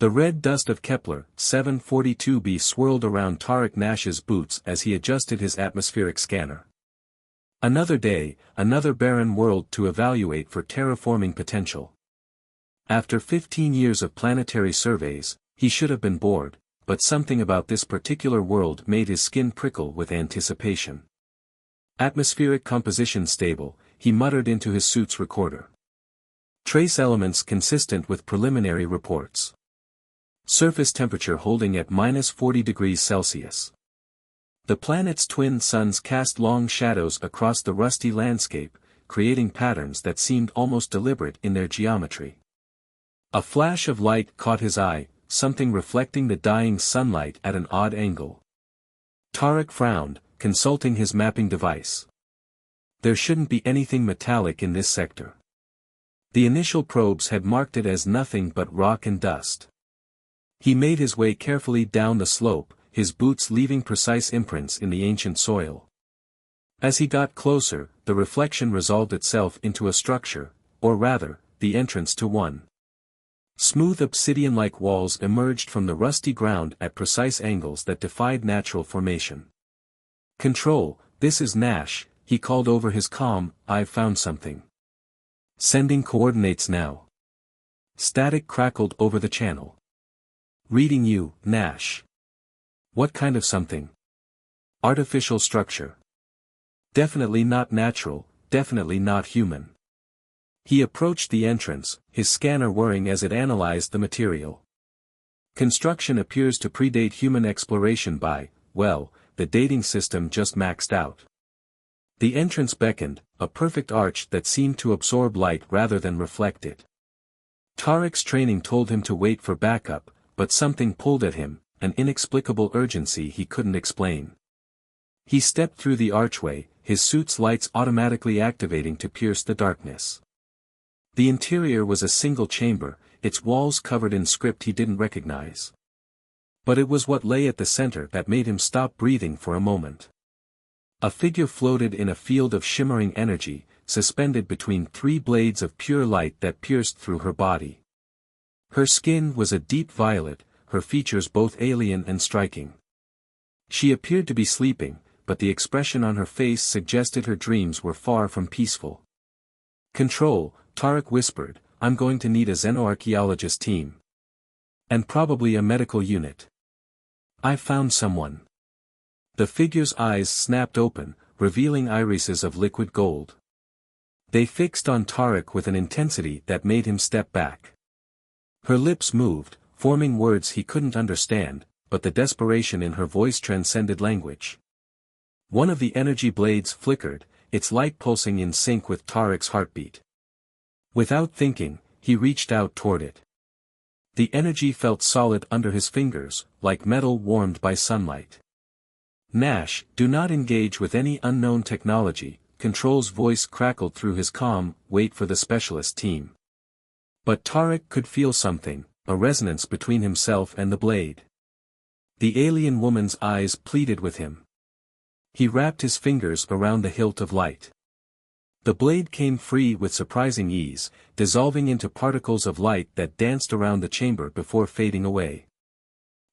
The red dust of Kepler 742b swirled around Tariq Nash's boots as he adjusted his atmospheric scanner. Another day, another barren world to evaluate for terraforming potential. After 15 years of planetary surveys, he should have been bored, but something about this particular world made his skin prickle with anticipation. Atmospheric composition stable, he muttered into his suit's recorder. Trace elements consistent with preliminary reports. Surface temperature holding at -40 degrees Celsius. The planet's twin suns cast long shadows across the rusty landscape, creating patterns that seemed almost deliberate in their geometry. A flash of light caught his eye, something reflecting the dying sunlight at an odd angle. Tariq frowned, consulting his mapping device. There shouldn't be anything metallic in this sector. The initial probes had marked it as nothing but rock and dust. He made his way carefully down the slope, his boots leaving precise imprints in the ancient soil. As he got closer, the reflection resolved itself into a structure, or rather, the entrance to one. Smooth obsidian-like walls emerged from the rusty ground at precise angles that defied natural formation. "Control, this is Nash," he called over his comm, "I've found something." "Sending coordinates now." Static crackled over the channel. "Reading you, Nash." "What kind of something?" "Artificial structure. Definitely not natural, definitely not human." He approached the entrance, his scanner whirring as it analyzed the material. Construction appears to predate human exploration by, well, the dating system just maxed out. The entrance beckoned, a perfect arch that seemed to absorb light rather than reflect it. Tariq's training told him to wait for backup, but something pulled at him, an inexplicable urgency he couldn't explain. He stepped through the archway, his suit's lights automatically activating to pierce the darkness. The interior was a single chamber, its walls covered in script he didn't recognize. But it was what lay at the center that made him stop breathing for a moment. A figure floated in a field of shimmering energy, suspended between three blades of pure light that pierced through her body. Her skin was a deep violet, her features both alien and striking. She appeared to be sleeping, but the expression on her face suggested her dreams were far from peaceful. "Control," Tariq whispered, "I'm going to need a xenoarchaeologist team. And probably a medical unit. I've found someone." The figure's eyes snapped open, revealing irises of liquid gold. They fixed on Tariq with an intensity that made him step back. Her lips moved, forming words he couldn't understand, but the desperation in her voice transcended language. One of the energy blades flickered, its light pulsing in sync with Tariq's heartbeat. Without thinking, he reached out toward it. The energy felt solid under his fingers, like metal warmed by sunlight. "Nash, do not engage with any unknown technology," Control's voice crackled through his comm, "wait for the specialist team." But Tariq could feel something, a resonance between himself and the blade. The alien woman's eyes pleaded with him. He wrapped his fingers around the hilt of light. The blade came free with surprising ease, dissolving into particles of light that danced around the chamber before fading away.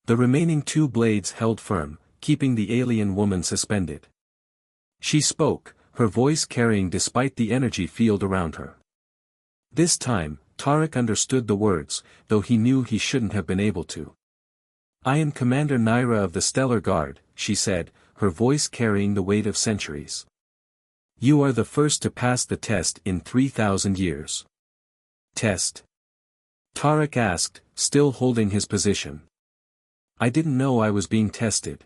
The remaining two blades held firm, keeping the alien woman suspended. She spoke, her voice carrying despite the energy field around her. This time, Tariq understood the words, though he knew he shouldn't have been able to. "I am Commander Naira of the Stellar Guard," she said, her voice carrying the weight of centuries. "You are the first to pass the test in 3,000 years." "Test?" Tariq asked, still holding his position. "I didn't know I was being tested."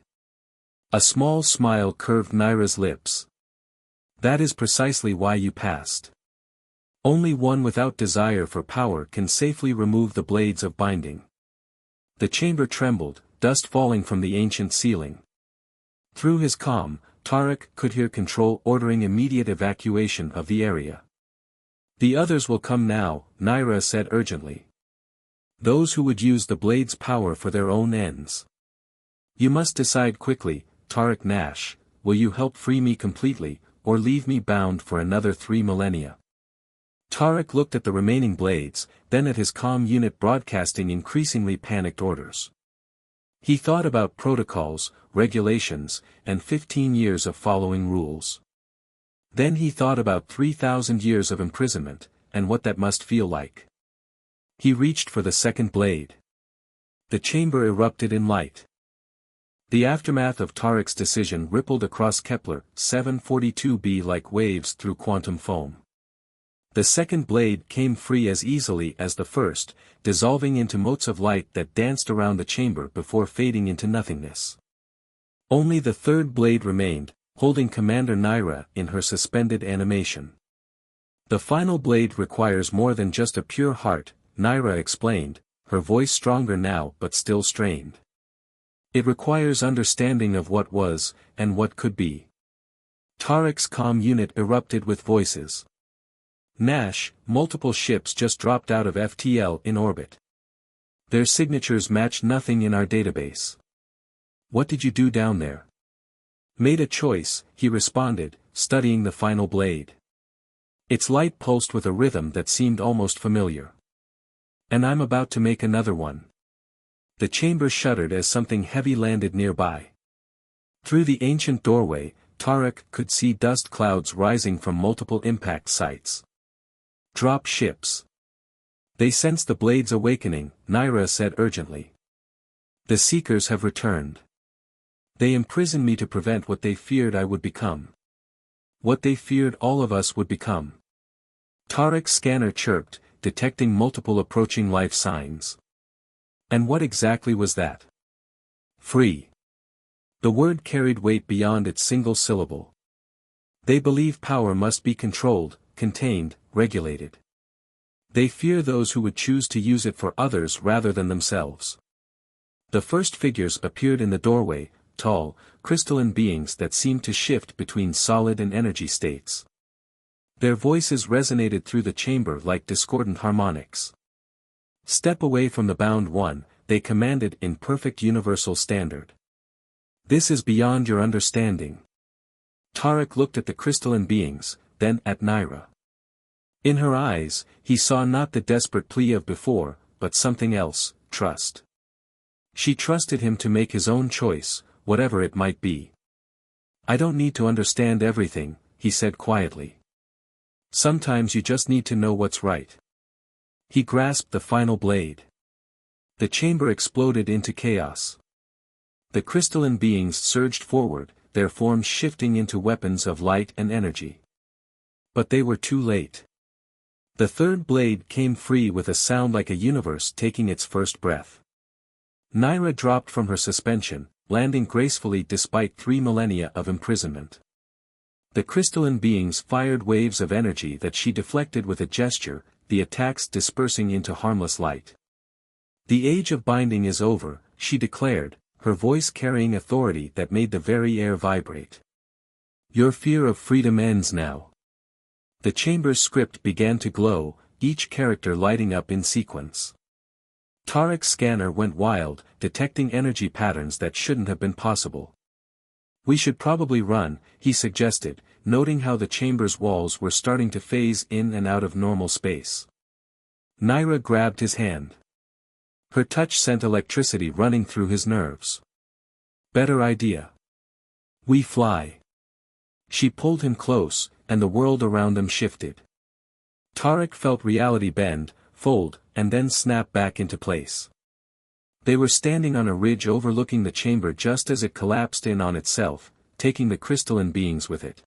A small smile curved Naira's lips. "That is precisely why you passed. Only one without desire for power can safely remove the blades of binding." The chamber trembled, dust falling from the ancient ceiling. Through his comm, Tariq could hear Control ordering immediate evacuation of the area. "The others will come now," Naira said urgently. "Those who would use the blade's power for their own ends. You must decide quickly, Tariq Nash, will you help free me completely, or leave me bound for another 3 millennia?" Tarek looked at the remaining blades, then at his comm unit broadcasting increasingly panicked orders. He thought about protocols, regulations, and 15 years of following rules. Then he thought about 3,000 years of imprisonment, and what that must feel like. He reached for the second blade. The chamber erupted in light. The aftermath of Tarek's decision rippled across Kepler 742b like waves through quantum foam. The second blade came free as easily as the first, dissolving into motes of light that danced around the chamber before fading into nothingness. Only the third blade remained, holding Commander Naira in her suspended animation. The final blade requires more than just a pure heart, Naira explained, her voice stronger now but still strained. It requires understanding of what was, and what could be. Tarek's comm unit erupted with voices. Nash, multiple ships just dropped out of FTL in orbit. Their signatures match nothing in our database. What did you do down there? Made a choice, he responded, studying the final blade. Its light pulsed with a rhythm that seemed almost familiar. And I'm about to make another one. The chamber shuddered as something heavy landed nearby. Through the ancient doorway, Tarek could see dust clouds rising from multiple impact sites. Drop ships. They sense the blade's awakening, Naira said urgently. The Seekers have returned. They imprisoned me to prevent what they feared I would become. What they feared all of us would become. Tarek's scanner chirped, detecting multiple approaching life signs. And what exactly was that? Free. The word carried weight beyond its single syllable. They believe power must be controlled, contained, regulated. They fear those who would choose to use it for others rather than themselves. The first figures appeared in the doorway, tall, crystalline beings that seemed to shift between solid and energy states. Their voices resonated through the chamber like discordant harmonics. Step away from the bound one, they commanded in perfect universal standard. This is beyond your understanding. Tarek looked at the crystalline beings, then at Naira. In her eyes, he saw not the desperate plea of before, but something else, trust. She trusted him to make his own choice, whatever it might be. I don't need to understand everything, he said quietly. Sometimes you just need to know what's right. He grasped the final blade. The chamber exploded into chaos. The crystalline beings surged forward, their forms shifting into weapons of light and energy. But they were too late. The third blade came free with a sound like a universe taking its first breath. Naira dropped from her suspension, landing gracefully despite 3 millennia of imprisonment. The crystalline beings fired waves of energy that she deflected with a gesture, the attacks dispersing into harmless light. The age of binding is over, she declared, her voice carrying authority that made the very air vibrate. Your fear of freedom ends now. The chamber's script began to glow, each character lighting up in sequence. Tarek's scanner went wild, detecting energy patterns that shouldn't have been possible. We should probably run, he suggested, noting how the chamber's walls were starting to phase in and out of normal space. Naira grabbed his hand. Her touch sent electricity running through his nerves. Better idea. We fly. She pulled him close, and the world around them shifted. Tarek felt reality bend, fold, and then snap back into place. They were standing on a ridge overlooking the chamber just as it collapsed in on itself, taking the crystalline beings with it.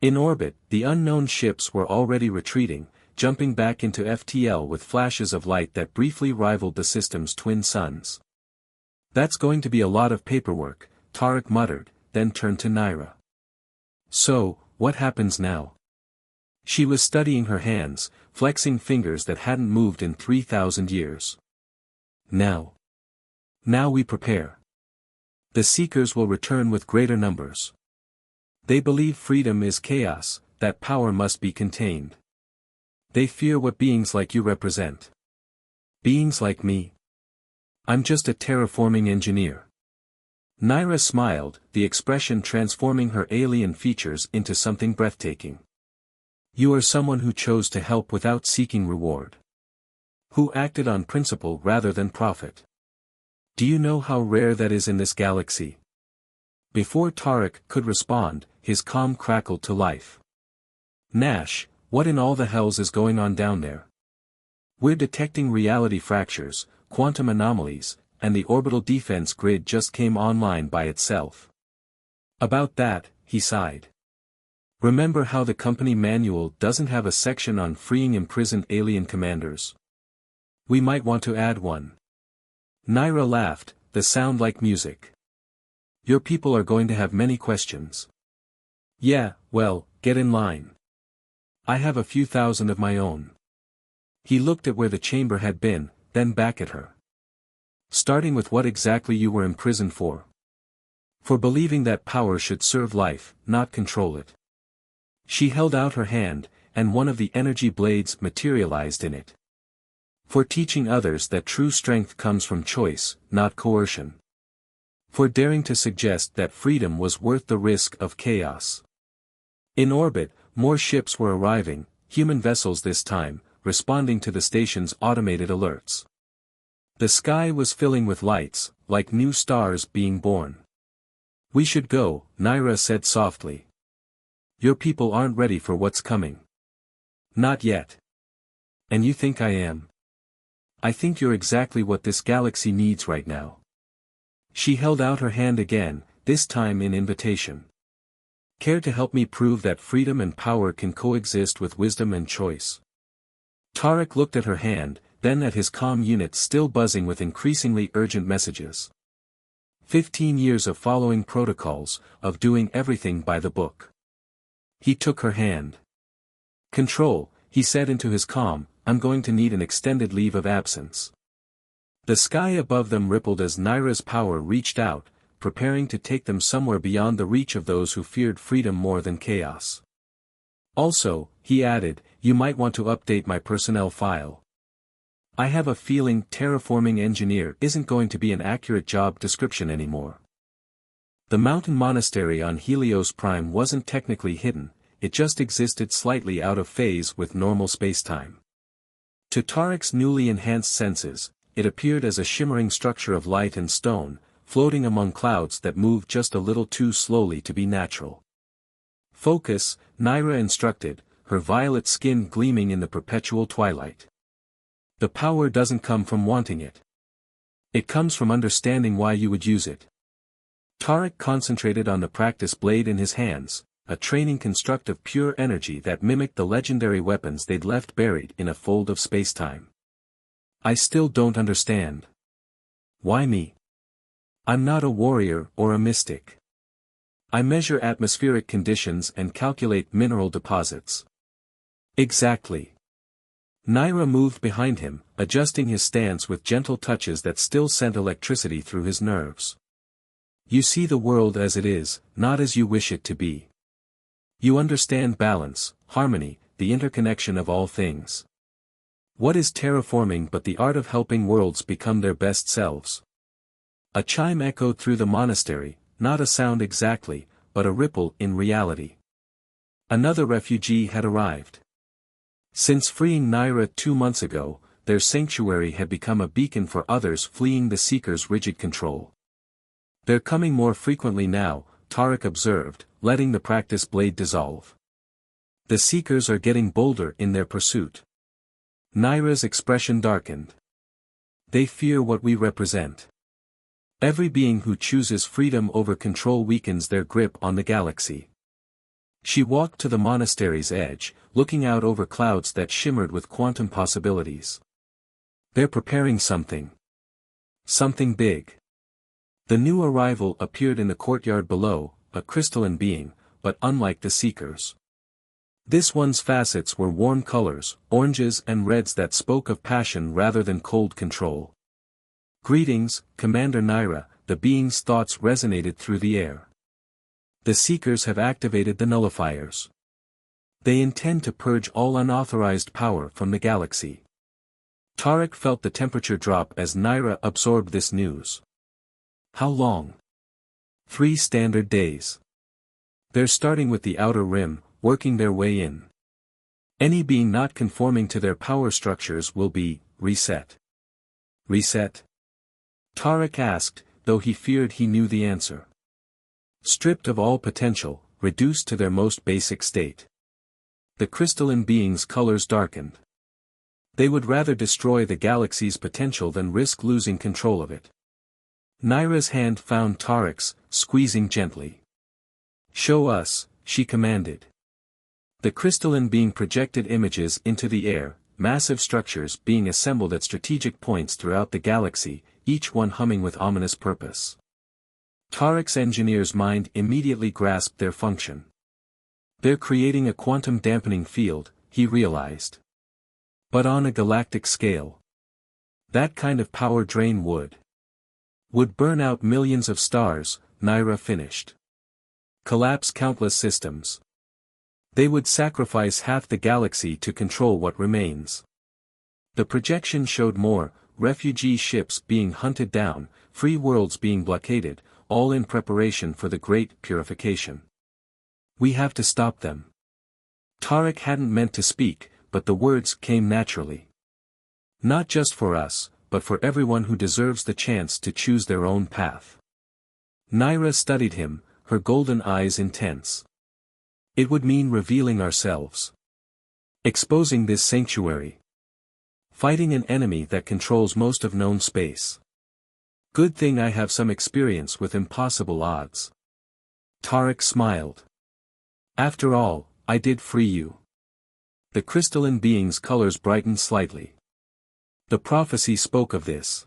In orbit, the unknown ships were already retreating, jumping back into FTL with flashes of light that briefly rivaled the system's twin suns. That's going to be a lot of paperwork, Tarek muttered, then turned to Naira. So, what happens now? She was studying her hands, flexing fingers that hadn't moved in 3,000 years. Now we prepare. The Seekers will return with greater numbers. They believe freedom is chaos, that power must be contained. They fear what beings like you represent. Beings like me? I'm just a terraforming engineer. Naira smiled, the expression transforming her alien features into something breathtaking. You are someone who chose to help without seeking reward. Who acted on principle rather than profit. Do you know how rare that is in this galaxy? Before Tarek could respond, his calm crackled to life. Nash, what in all the hells is going on down there? We're detecting reality fractures, quantum anomalies, and the orbital defense grid just came online by itself. About that, he sighed. Remember how the company manual doesn't have a section on freeing imprisoned alien commanders? We might want to add one. Naira laughed, the sound like music. Your people are going to have many questions. Yeah, well, get in line. I have a few thousand of my own. He looked at where the chamber had been, then back at her. Starting with what exactly you were imprisoned for. For believing that power should serve life, not control it. She held out her hand, and one of the energy blades materialized in it. For teaching others that true strength comes from choice, not coercion. For daring to suggest that freedom was worth the risk of chaos. In orbit, more ships were arriving, human vessels this time, responding to the station's automated alerts. The sky was filling with lights, like new stars being born. We should go, Naira said softly. Your people aren't ready for what's coming. Not yet. And you think I am? I think you're exactly what this galaxy needs right now. She held out her hand again, this time in invitation. Care to help me prove that freedom and power can coexist with wisdom and choice? Tarek looked at her hand, then at his comm unit still buzzing with increasingly urgent messages. 15 years of following protocols, of doing everything by the book. He took her hand. Control, he said into his comm, I'm going to need an extended leave of absence. The sky above them rippled as Naira's power reached out, preparing to take them somewhere beyond the reach of those who feared freedom more than chaos. Also, he added, you might want to update my personnel file. I have a feeling terraforming engineer isn't going to be an accurate job description anymore. The mountain monastery on Helios Prime wasn't technically hidden, it just existed slightly out of phase with normal spacetime. To Tarek's newly enhanced senses, it appeared as a shimmering structure of light and stone, floating among clouds that moved just a little too slowly to be natural. Focus, Naira instructed, her violet skin gleaming in the perpetual twilight. The power doesn't come from wanting it. It comes from understanding why you would use it. Tarek concentrated on the practice blade in his hands, a training construct of pure energy that mimicked the legendary weapons they'd left buried in a fold of spacetime. I still don't understand. Why me? I'm not a warrior or a mystic. I measure atmospheric conditions and calculate mineral deposits. Exactly. Naira moved behind him, adjusting his stance with gentle touches that still sent electricity through his nerves. You see the world as it is, not as you wish it to be. You understand balance, harmony, the interconnection of all things. What is terraforming but the art of helping worlds become their best selves? A chime echoed through the monastery, not a sound exactly, but a ripple in reality. Another refugee had arrived. Since freeing Naira 2 months ago, their sanctuary had become a beacon for others fleeing the Seeker's rigid control. They're coming more frequently now, Tarek observed, letting the practice blade dissolve. The Seekers are getting bolder in their pursuit. Naira's expression darkened. They fear what we represent. Every being who chooses freedom over control weakens their grip on the galaxy. She walked to the monastery's edge, looking out over clouds that shimmered with quantum possibilities. They're preparing something. Something big. The new arrival appeared in the courtyard below, a crystalline being, but unlike the Seekers. This one's facets were warm colors, oranges and reds that spoke of passion rather than cold control. Greetings, Commander Naira, the being's thoughts resonated through the air. The Seekers have activated the nullifiers. They intend to purge all unauthorized power from the galaxy. Tarek felt the temperature drop as Naira absorbed this news. How long? 3 standard days. They're starting with the outer rim, working their way in. Any being not conforming to their power structures will be reset. Reset? Tarek asked, though he feared he knew the answer. Stripped of all potential, reduced to their most basic state. The crystalline being's colors darkened. They would rather destroy the galaxy's potential than risk losing control of it. Naira's hand found Tarek's, squeezing gently. Show us, she commanded. The crystalline being projected images into the air, massive structures being assembled at strategic points throughout the galaxy, each one humming with ominous purpose. Tarek's engineer's mind immediately grasped their function. They're creating a quantum dampening field, he realized. But on a galactic scale. That kind of power drain would burn out millions of stars, Naira finished. Collapse countless systems. They would sacrifice half the galaxy to control what remains. The projection showed more, refugee ships being hunted down, free worlds being blockaded, all in preparation for the great purification. We have to stop them. Tarek hadn't meant to speak, but the words came naturally. Not just for us, but for everyone who deserves the chance to choose their own path. Naira studied him, her golden eyes intense. It would mean revealing ourselves. Exposing this sanctuary. Fighting an enemy that controls most of known space. Good thing I have some experience with impossible odds. Tarek smiled. After all, I did free you. The crystalline being's colors brightened slightly. The prophecy spoke of this.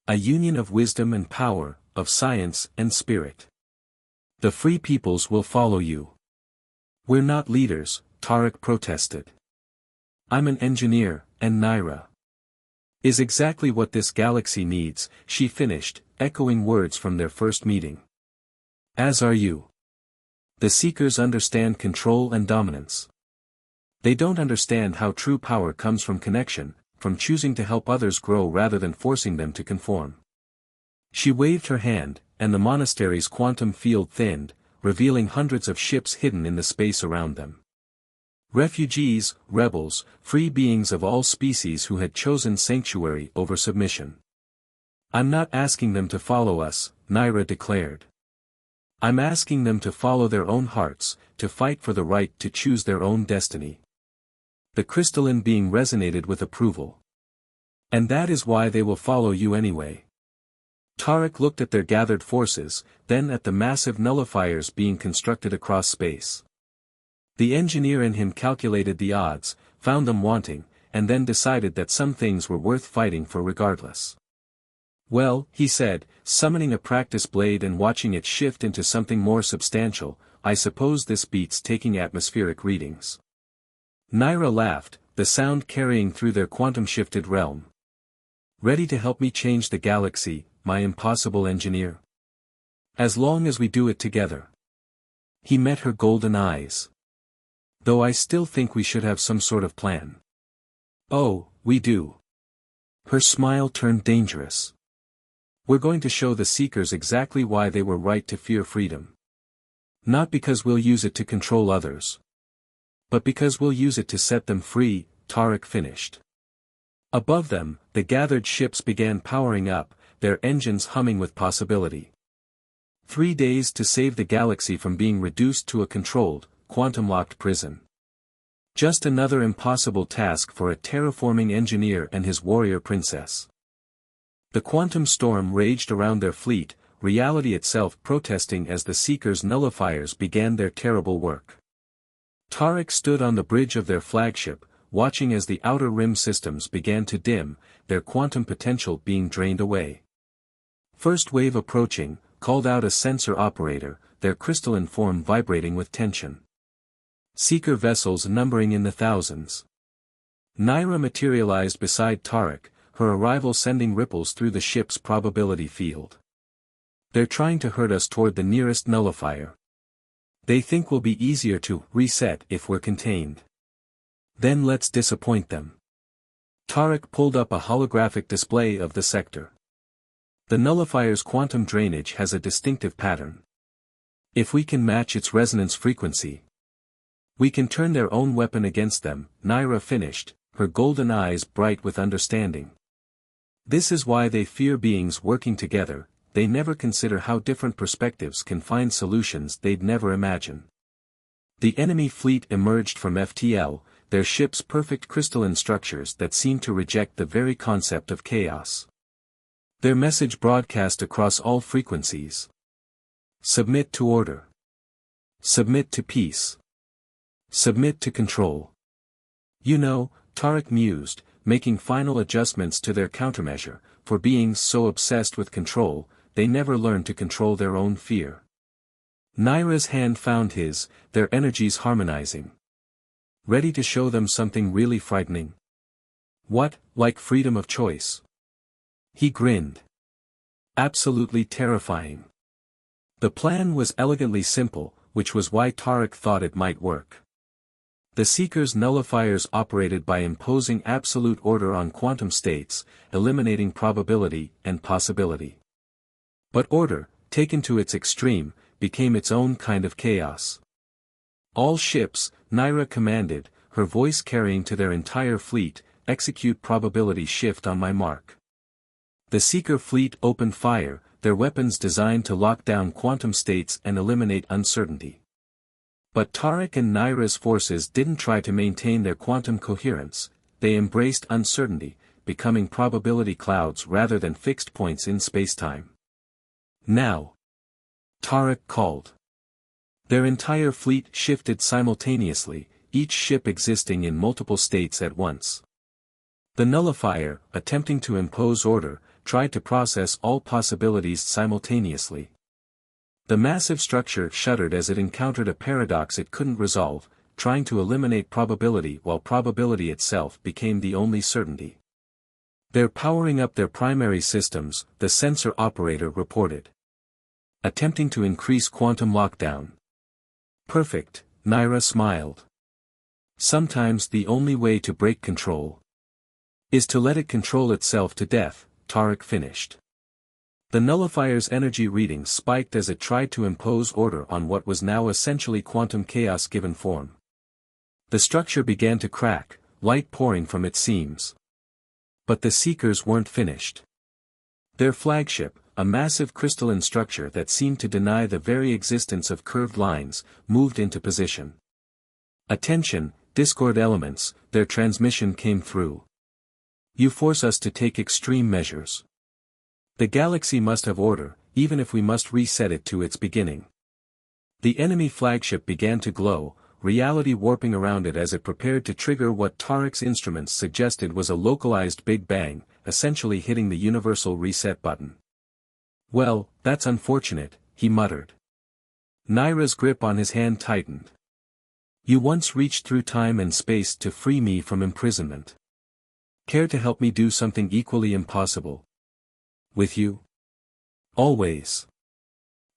A union of wisdom and power, of science and spirit. The free peoples will follow you. We're not leaders, Tarek protested. I'm an engineer, and Naira is exactly what this galaxy needs, she finished, echoing words from their first meeting. As are you. The Seekers understand control and dominance. They don't understand how true power comes from connection, from choosing to help others grow rather than forcing them to conform. She waved her hand, and the monastery's quantum field thinned, revealing hundreds of ships hidden in the space around them. Refugees, rebels, free beings of all species who had chosen sanctuary over submission. I'm not asking them to follow us, Naira declared. I'm asking them to follow their own hearts, to fight for the right to choose their own destiny. The crystalline being resonated with approval. And that is why they will follow you anyway. Tarek looked at their gathered forces, then at the massive nullifiers being constructed across space. The engineer in him calculated the odds, found them wanting, and then decided that some things were worth fighting for regardless. Well, he said, summoning a practice blade and watching it shift into something more substantial, I suppose this beats taking atmospheric readings. Naira laughed, the sound carrying through their quantum-shifted realm. Ready to help me change the galaxy, my impossible engineer? As long as we do it together. He met her golden eyes. Though I still think we should have some sort of plan. Oh, we do. Her smile turned dangerous. We're going to show the Seekers exactly why they were right to fear freedom. Not because we'll use it to control others. But because we'll use it to set them free, Tarek finished. Above them, the gathered ships began powering up, their engines humming with possibility. 3 days to save the galaxy from being reduced to a controlled, quantum-locked prison. Just another impossible task for a terraforming engineer and his warrior princess. The quantum storm raged around their fleet, reality itself protesting as the Seekers' nullifiers began their terrible work. Tarek stood on the bridge of their flagship, watching as the outer rim systems began to dim, their quantum potential being drained away. First wave approaching, called out a sensor operator, their crystalline form vibrating with tension. Seeker vessels numbering in the thousands. Naira materialized beside Tarek, her arrival sending ripples through the ship's probability field. They're trying to herd us toward the nearest nullifier. They think we'll be easier to reset if we're contained. Then let's disappoint them. Tarek pulled up a holographic display of the sector. The nullifier's quantum drainage has a distinctive pattern. If we can match its resonance frequency. We can turn their own weapon against them, Naira finished, her golden eyes bright with understanding. This is why they fear beings working together, they never consider how different perspectives can find solutions they'd never imagine. The enemy fleet emerged from FTL, their ships perfect crystalline structures that seemed to reject the very concept of chaos. Their message broadcast across all frequencies. Submit to order. Submit to peace. Submit to control. You know, Tariq mused, making final adjustments to their countermeasure, for beings so obsessed with control, they never learn to control their own fear. Naira's hand found his, their energies harmonizing. Ready to show them something really frightening? What, like freedom of choice? He grinned. Absolutely terrifying. The plan was elegantly simple, which was why Tariq thought it might work. The Seeker's nullifiers operated by imposing absolute order on quantum states, eliminating probability and possibility. But order, taken to its extreme, became its own kind of chaos. All ships, Naira commanded, her voice carrying to their entire fleet, execute probability shift on my mark. The Seeker fleet opened fire, their weapons designed to lock down quantum states and eliminate uncertainty. But Tariq and Naira's forces didn't try to maintain their quantum coherence, they embraced uncertainty, becoming probability clouds rather than fixed points in spacetime. Now, Tariq called. Their entire fleet shifted simultaneously, each ship existing in multiple states at once. The nullifier, attempting to impose order, tried to process all possibilities simultaneously. The massive structure shuddered as it encountered a paradox it couldn't resolve, trying to eliminate probability while probability itself became the only certainty. They're powering up their primary systems, the sensor operator reported. Attempting to increase quantum lockdown. Perfect, Naira smiled. Sometimes the only way to break control is to let it control itself to death, Tariq finished. The nullifier's energy readings spiked as it tried to impose order on what was now essentially quantum chaos given form. The structure began to crack, light pouring from its seams. But the Seekers weren't finished. Their flagship, a massive crystalline structure that seemed to deny the very existence of curved lines, moved into position. Attention, Discord elements, their transmission came through. You force us to take extreme measures. The galaxy must have order, even if we must reset it to its beginning. The enemy flagship began to glow, reality warping around it as it prepared to trigger what Tariq's instruments suggested was a localized Big Bang, essentially hitting the universal reset button. Well, that's unfortunate, he muttered. Naira's grip on his hand tightened. You once reached through time and space to free me from imprisonment. Care to help me do something equally impossible? With you? Always.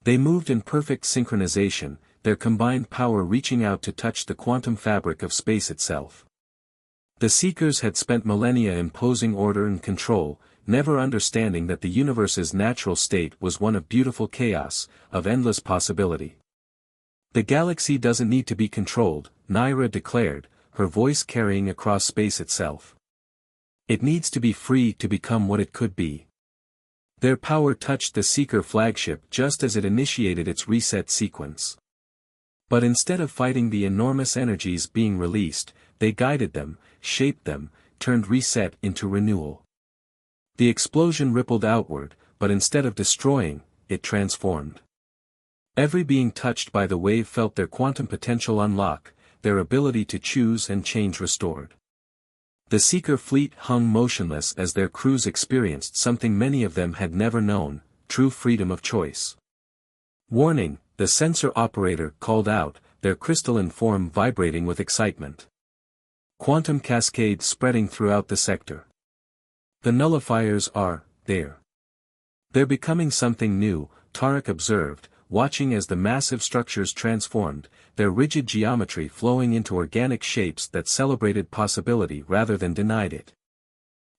They moved in perfect synchronization, their combined power reaching out to touch the quantum fabric of space itself. The Seekers had spent millennia imposing order and control, never understanding that the universe's natural state was one of beautiful chaos, of endless possibility. The galaxy doesn't need to be controlled, Naira declared, her voice carrying across space itself. It needs to be free to become what it could be. Their power touched the Seeker flagship just as it initiated its reset sequence. But instead of fighting the enormous energies being released, they guided them, shaped them, turned reset into renewal. The explosion rippled outward, but instead of destroying, it transformed. Every being touched by the wave felt their quantum potential unlock, their ability to choose and change restored. The Seeker fleet hung motionless as their crews experienced something many of them had never known, true freedom of choice. Warning, the sensor operator called out, their crystalline form vibrating with excitement. Quantum cascades spreading throughout the sector. The nullifiers are, there. They're becoming something new, Tariq observed, watching as the massive structures transformed, their rigid geometry flowing into organic shapes that celebrated possibility rather than denied it.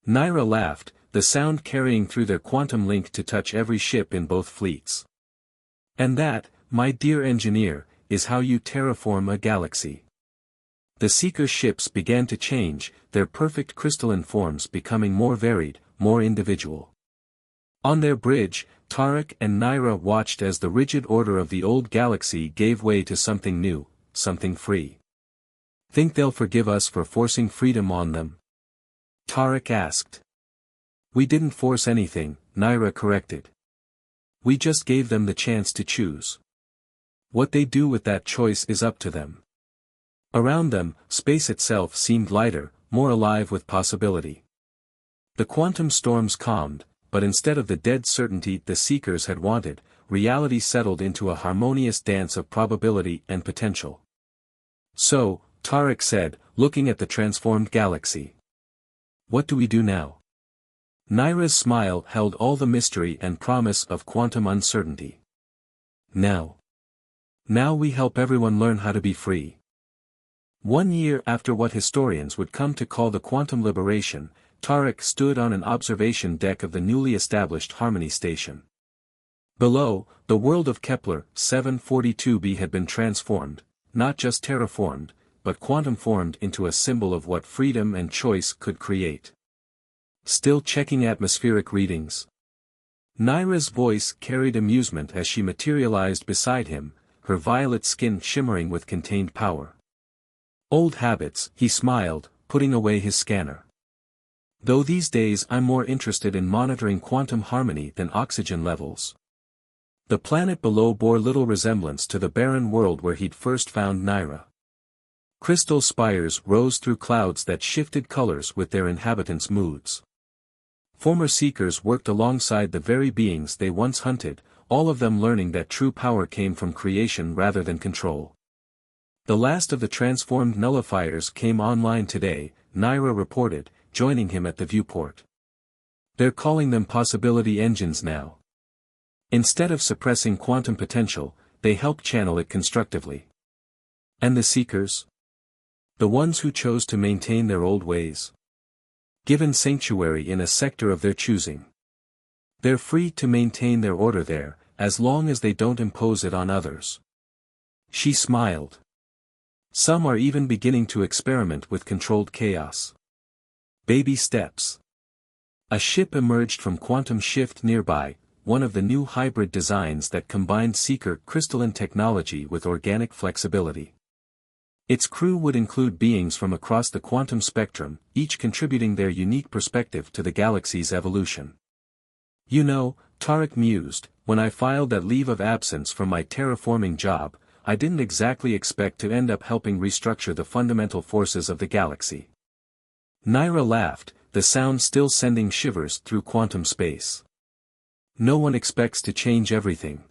Naira laughed, the sound carrying through their quantum link to touch every ship in both fleets. And that, my dear engineer, is how you terraform a galaxy. The Seeker's ships began to change, their perfect crystalline forms becoming more varied, more individual. On their bridge, Tarek and Naira watched as the rigid order of the old galaxy gave way to something new, something free. "Think they'll forgive us for forcing freedom on them?" Tarek asked. "We didn't force anything," Naira corrected. "We just gave them the chance to choose. What they do with that choice is up to them." Around them, space itself seemed lighter, more alive with possibility. The quantum storms calmed, but instead of the dead certainty the Seekers had wanted, reality settled into a harmonious dance of probability and potential. "So," Tarek said, looking at the transformed galaxy. "What do we do now?" Naira's smile held all the mystery and promise of quantum uncertainty. Now we help everyone learn how to be free." 1 year after what historians would come to call the quantum liberation, Tarek stood on an observation deck of the newly established Harmony Station. Below, the world of Kepler 742b had been transformed, not just terraformed, but quantum-formed into a symbol of what freedom and choice could create. "Still checking atmospheric readings?" Naira's voice carried amusement as she materialized beside him, her violet skin shimmering with contained power. "Old habits," he smiled, putting away his scanner. "Though these days I'm more interested in monitoring quantum harmony than oxygen levels." The planet below bore little resemblance to the barren world where he'd first found Naira. Crystal spires rose through clouds that shifted colors with their inhabitants' moods. Former Seekers worked alongside the very beings they once hunted, all of them learning that true power came from creation rather than control. The last of the transformed nullifiers came online today, Naira reported, joining him at the viewport. "They're calling them possibility engines now. Instead of suppressing quantum potential, they help channel it constructively." "And the Seekers? The ones who chose to maintain their old ways? Given sanctuary in a sector of their choosing. They're free to maintain their order there, as long as they don't impose it on others." She smiled. "Some are even beginning to experiment with controlled chaos." Baby steps. A ship emerged from Quantum Shift nearby, one of the new hybrid designs that combined Seeker crystalline technology with organic flexibility. Its crew would include beings from across the quantum spectrum, each contributing their unique perspective to the galaxy's evolution. "You know," Tarek mused, "when I filed that leave of absence from my terraforming job, I didn't exactly expect to end up helping restructure the fundamental forces of the galaxy." Naira laughed, the sound still sending shivers through quantum space. "No one expects to change everything.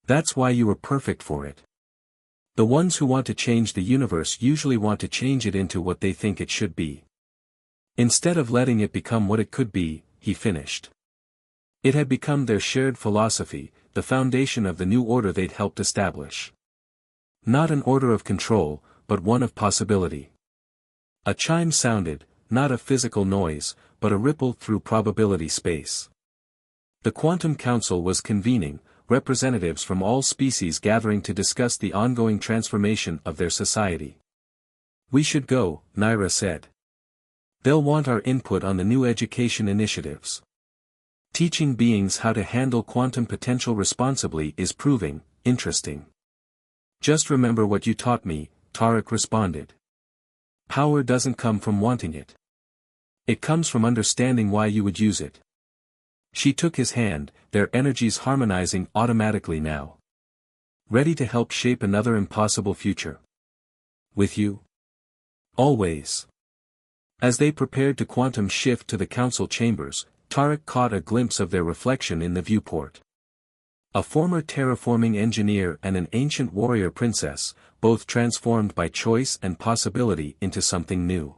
That's why you were perfect for it. The ones who want to change the universe usually want to change it into what they think it should be. Instead of letting it become what it could be," he finished. It had become their shared philosophy, the foundation of the new order they'd helped establish. Not an order of control, but one of possibility. A chime sounded, not a physical noise, but a ripple through probability space. The Quantum Council was convening, representatives from all species gathering to discuss the ongoing transformation of their society. "We should go," Naira said. "They'll want our input on the new education initiatives. Teaching beings how to handle quantum potential responsibly is proving interesting." "Just remember what you taught me," Tarek responded. "Power doesn't come from wanting it. It comes from understanding why you would use it." She took his hand, their energies harmonizing automatically now. "Ready to help shape another impossible future? With you? Always." As they prepared to quantum shift to the council chambers, Tarek caught a glimpse of their reflection in the viewport. A former terraforming engineer and an ancient warrior princess, both transformed by choice and possibility into something new.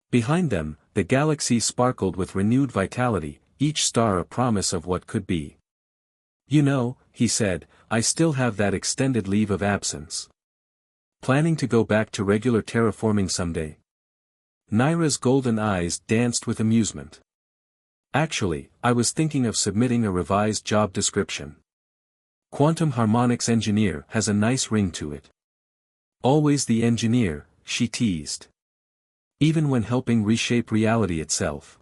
Behind them, the galaxy sparkled with renewed vitality, each star a promise of what could be. "You know," he said, "I still have that extended leave of absence. Planning to go back to regular terraforming someday?" Naira's golden eyes danced with amusement. "Actually, I was thinking of submitting a revised job description. Quantum harmonics engineer has a nice ring to it." "Always the engineer," she teased. Even when helping reshape reality itself.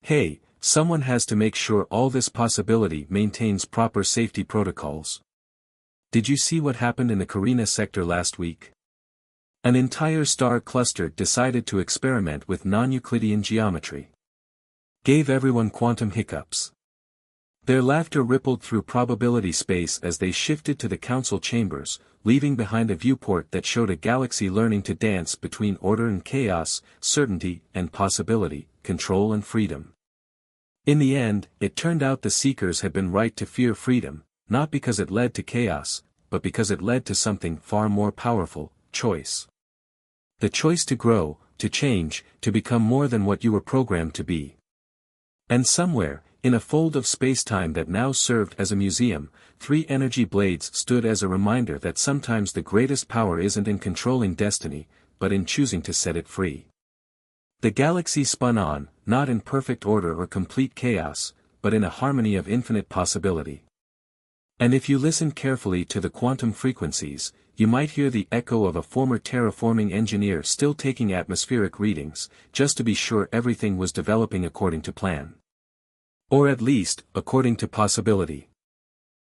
Hey, someone has to make sure all this possibility maintains proper safety protocols. Did you see what happened in the Carina sector last week? An entire star cluster decided to experiment with non-Euclidean geometry. Gave everyone quantum hiccups. Their laughter rippled through probability space as they shifted to the council chambers, leaving behind a viewport that showed a galaxy learning to dance between order and chaos, certainty and possibility, control and freedom. In the end, it turned out the seekers had been right to fear freedom, not because it led to chaos, but because it led to something far more powerful, choice. The choice to grow, to change, to become more than what you were programmed to be. And somewhere, in a fold of space-time that now served as a museum, 3 energy blades stood as a reminder that sometimes the greatest power isn't in controlling destiny, but in choosing to set it free. The galaxy spun on, not in perfect order or complete chaos, but in a harmony of infinite possibility. And if you listen carefully to the quantum frequencies, you might hear the echo of a former terraforming engineer still taking atmospheric readings, just to be sure everything was developing according to plan. Or at least, according to possibility.